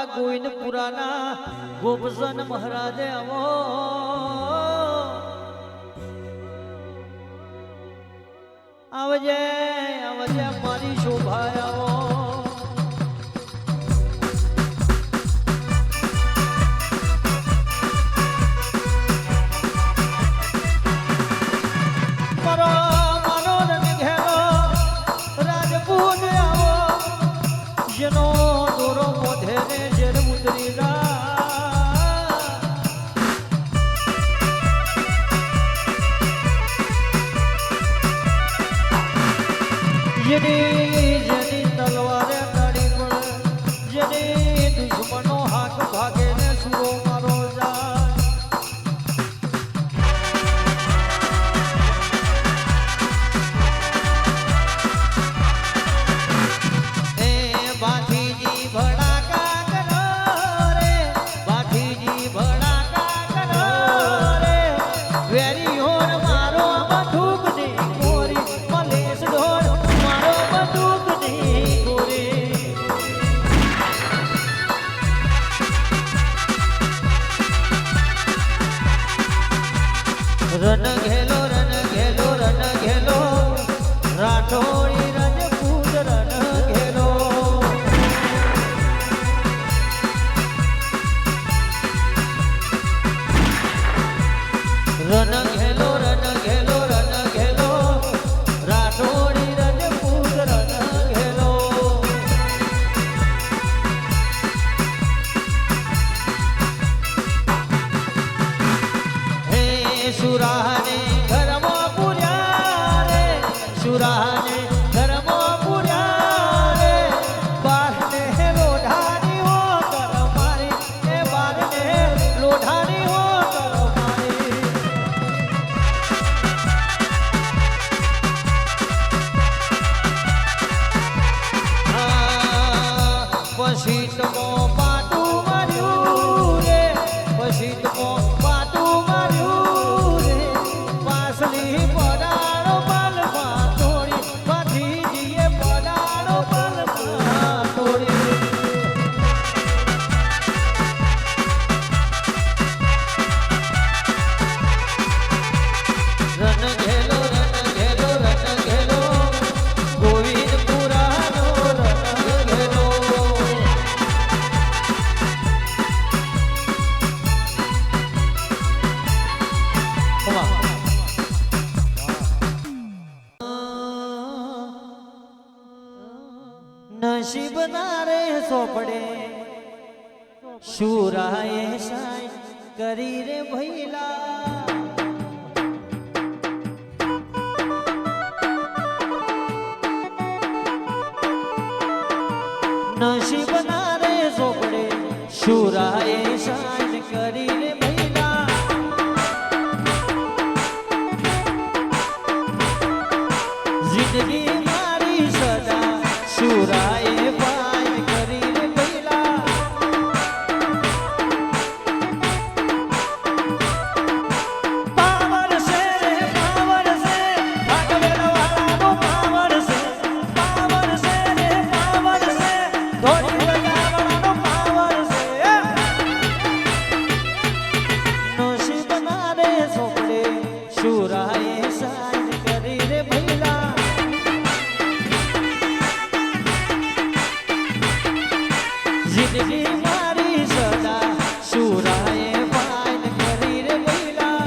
અમારા ગોવિંદપુરાના ગોપસન મહારાજે આવો આવજે આવજે મારી શોભા આવો જેની તલવારે તડી પડે જેની દુશ્મનો હાથ ભાગે ને સુરો મારો જાય એ બાઠીજી ભડાકા કરો રે બાઠીજી ભડાકા કરો રે વેરી હોર મારો બથુક ની કોરી મલેશ ઢોર રન ઘેલો રાઠોડી રજપૂત રન ઘેલો રાઠોડી રજપૂત રન ઘેલો હે સુરાને ઘરમાં પૂર્યા રે સુરાને ઘરમાં પૂર્યા રે બારને લોઢાની હો કર મારી એ બારને લોઢાની હો કર મારી પછી તમો પાટું માર્યું રે પછી તમો પાટું માર્યું રે પાસલી પડાડો બલમાં તોડી બાઠીજીએ પડાડો બલમાં તોડી રન ઘેલો ગોવિંદપુરાનો રન ઘેલો નસીબ ના રે સોપડે શુરાએ સાઈ કરી રે ભૈલા નસીબ ના રે સોપડે શુરાએ સાઈ કરી રે ભૈલા જિંદગી મારી સદા શુરાએ પાય કરી રે ભૈલા પાવર છે ભાગવેલ વાળાનો પાવર છે રે પાવર છે ધોરી લગાવવાનો પાવર છે નસીબ ના રે સોપડે શુરાએ સાઈન કરી રે ભૈલા જિંદગી મારી સદા શુરાએ પાન કરી રે ભૈલા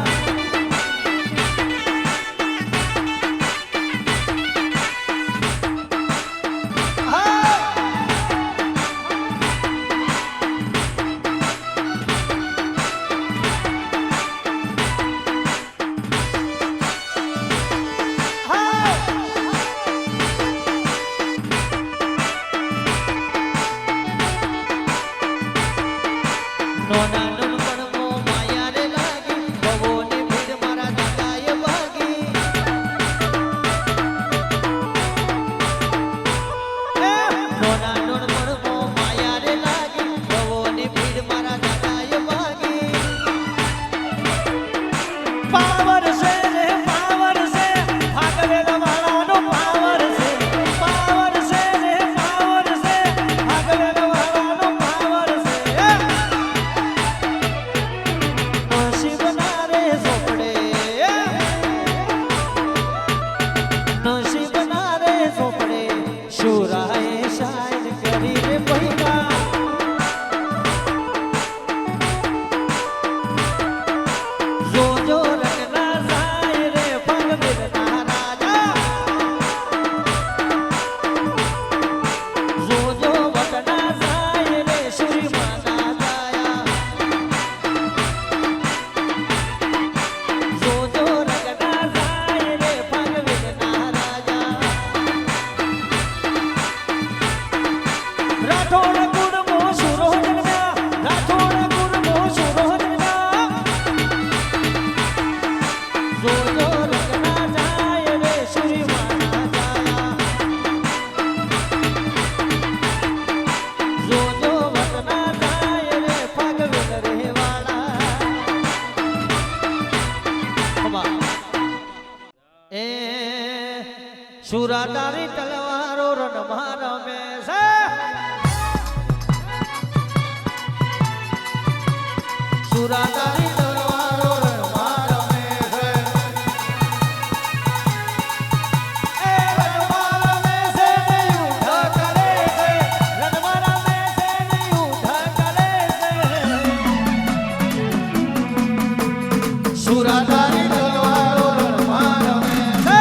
રાઠોડ કુળમો સુરો જન્મ્યા રાઠોડ કુળમો સુરો જન્મ્યા જોજો રંગના જાય રે સુરીમાના જાયા જોજો વતના જાય રે ફાગવેલ રહેવાળા એ સુરાતારી તલવારો રણમાં રમે છે સુરાતારી તલવારો રણમાં રમે છે એ રણમાં રમે છે ને યુદ્ધ કરે છે રણમાં રમે છે ને યુદ્ધ કરે છે સુરાતારી તલવારો રણમાં રમે છે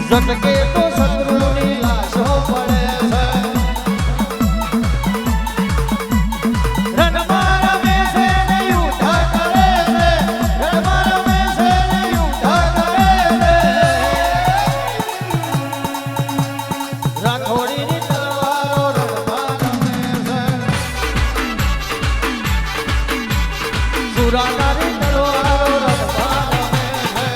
ઝટકે તો શત્રુની લાશો પડે છે રણમાં રમે છે ને યુદ્ધ કરે છે રણમાં રમે છે ને યુદ્ધ કરે છે રાખોડીની તલવારો રણમાં રમે છે સુરાતારી તલવારો રણમાં રમે છે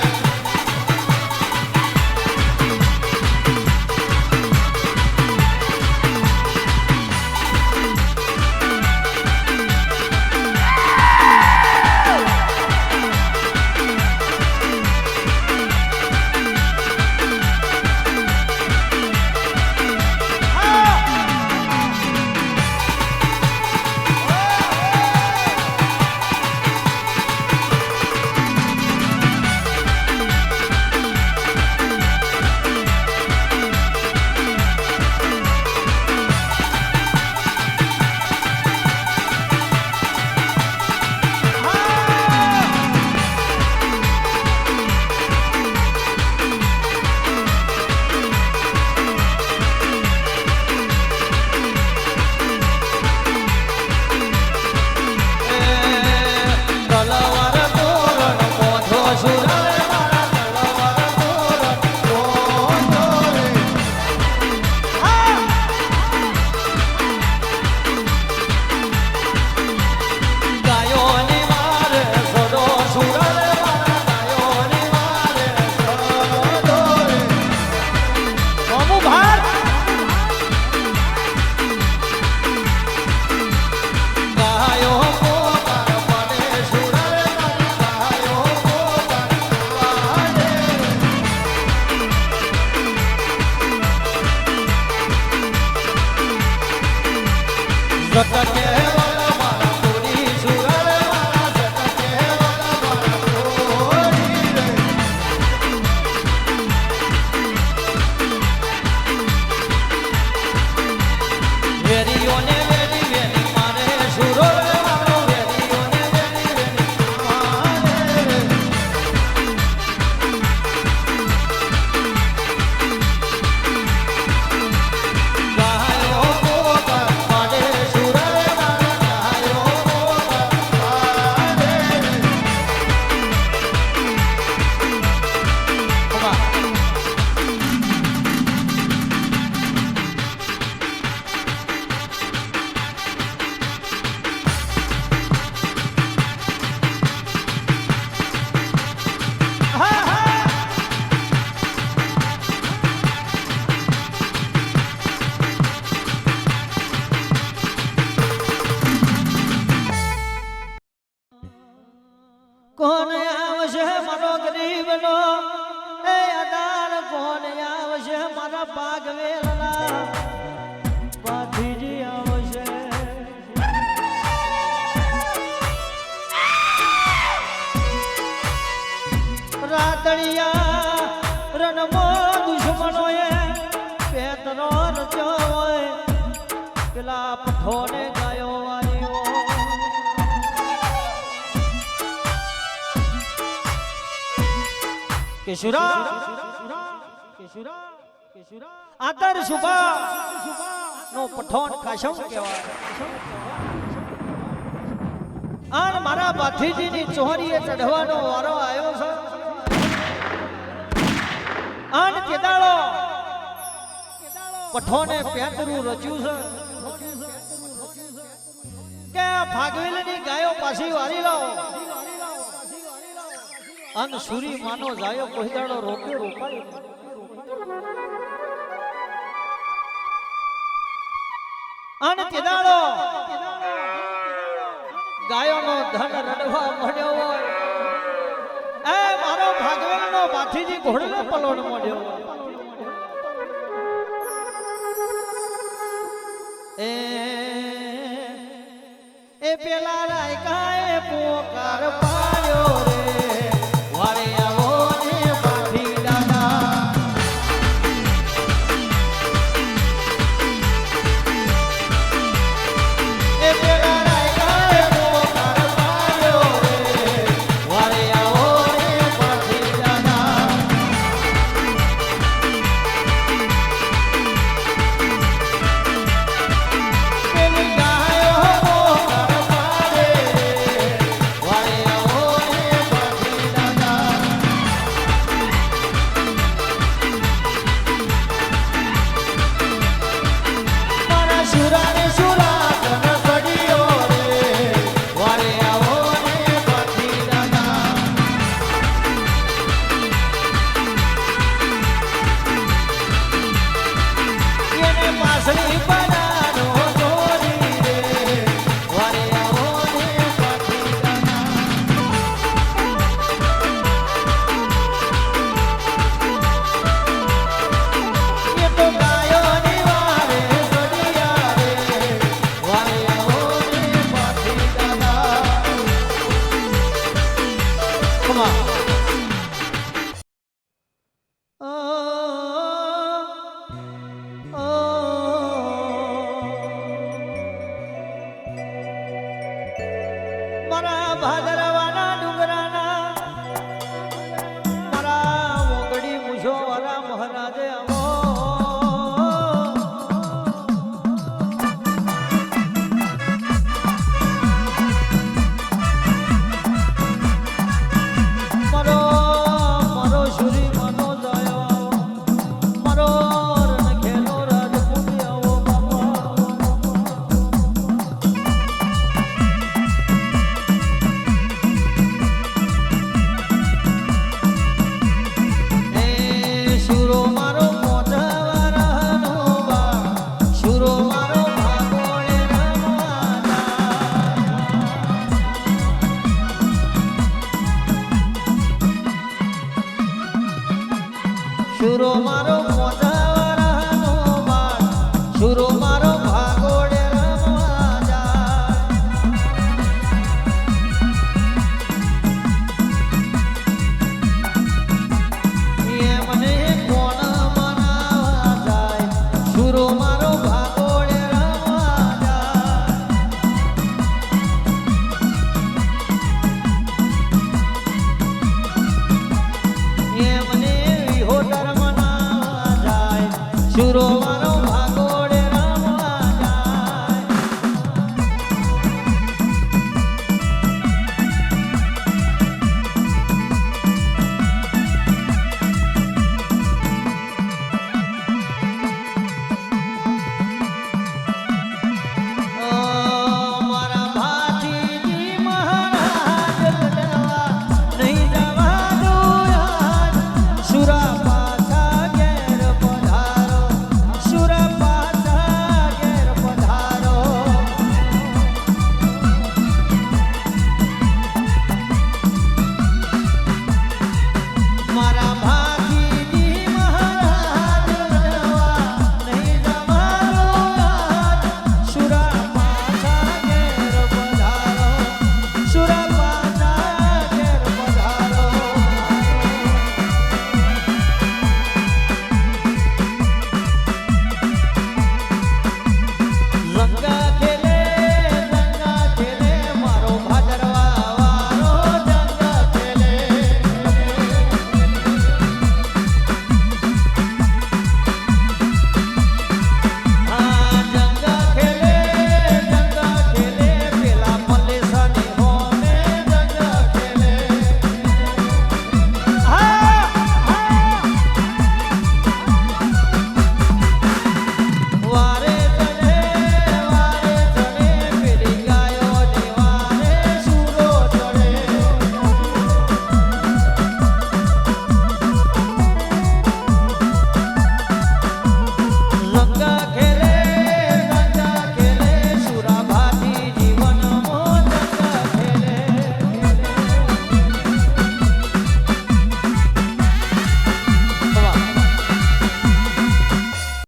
કોણ આવશે મારો ગરીબનો એ અદાર કોણ આવશે મારા પાગવેલના પાથીજી આવશે રાતડિયા રણમો દુશ્મનોએ પેતરો રચ્યો હોય પેલા પઠોને ગાયો વાળીઓ કેશુરા આદર સુભા નો પઠોન કાશમ કહેવાય આન મારા બાથીજીની ચોરીએ ચઢવાનો વારો આવ્યો છે આન કેદાળો પઠોને પેતરું રચ્યું છે કે ભાગવેલની ગાયો પાછી વારી લાવો અન સુરી માનો જાયો કોઈ દાડો રોકે રોકાય અન તેદાડો ગાયોનો ધન રડવા મળ્યો હોય એ મારો ભાગવેલનો પાથીજી ઘોડલો પલોડ મળ્યો એ પેલા રાયકાએ પોકાર પાડ્યો રે વારે આવો ને પાથી દાદા એ પેલા રાયકાએ પોકાર પાડ્યો રે વારે આવો ને પાથી દાદા પેલી ગાયો પોકાર પાડે રે વારે આવો ને પાથી દાદા મારા શુરાને શુરા કન સડિયો રે વારે આવો ને પાથી દાદા એને પાસળી બનાનો દોરી રે વારે આવો ને પાથી દાદા એ તો ગાયોની વારે સડિયા રે વારે આવો ને પાથી દાદા Come on. મારા ભાદરવાના ડુંગરાના મારા મોગડી મુછો વાળા મહારાજે આવો મારો મારો શુરી માનો જાયો મારો રણખેલો રાજપૂત આવો બાપા એ શુરો મારો મોઢાવાળાનો બા શુરો મારો ભાગોળે રમવાના શુરો મારો મોઢાવાળાનો બા શુરો મારો ભાગોળે રમવા જાય એ મને કોણ મનાવા જાય શુરો મારો ભાગોળે રમવા જાય એ મને વિહોટર મનાવા જાય શુરો મારો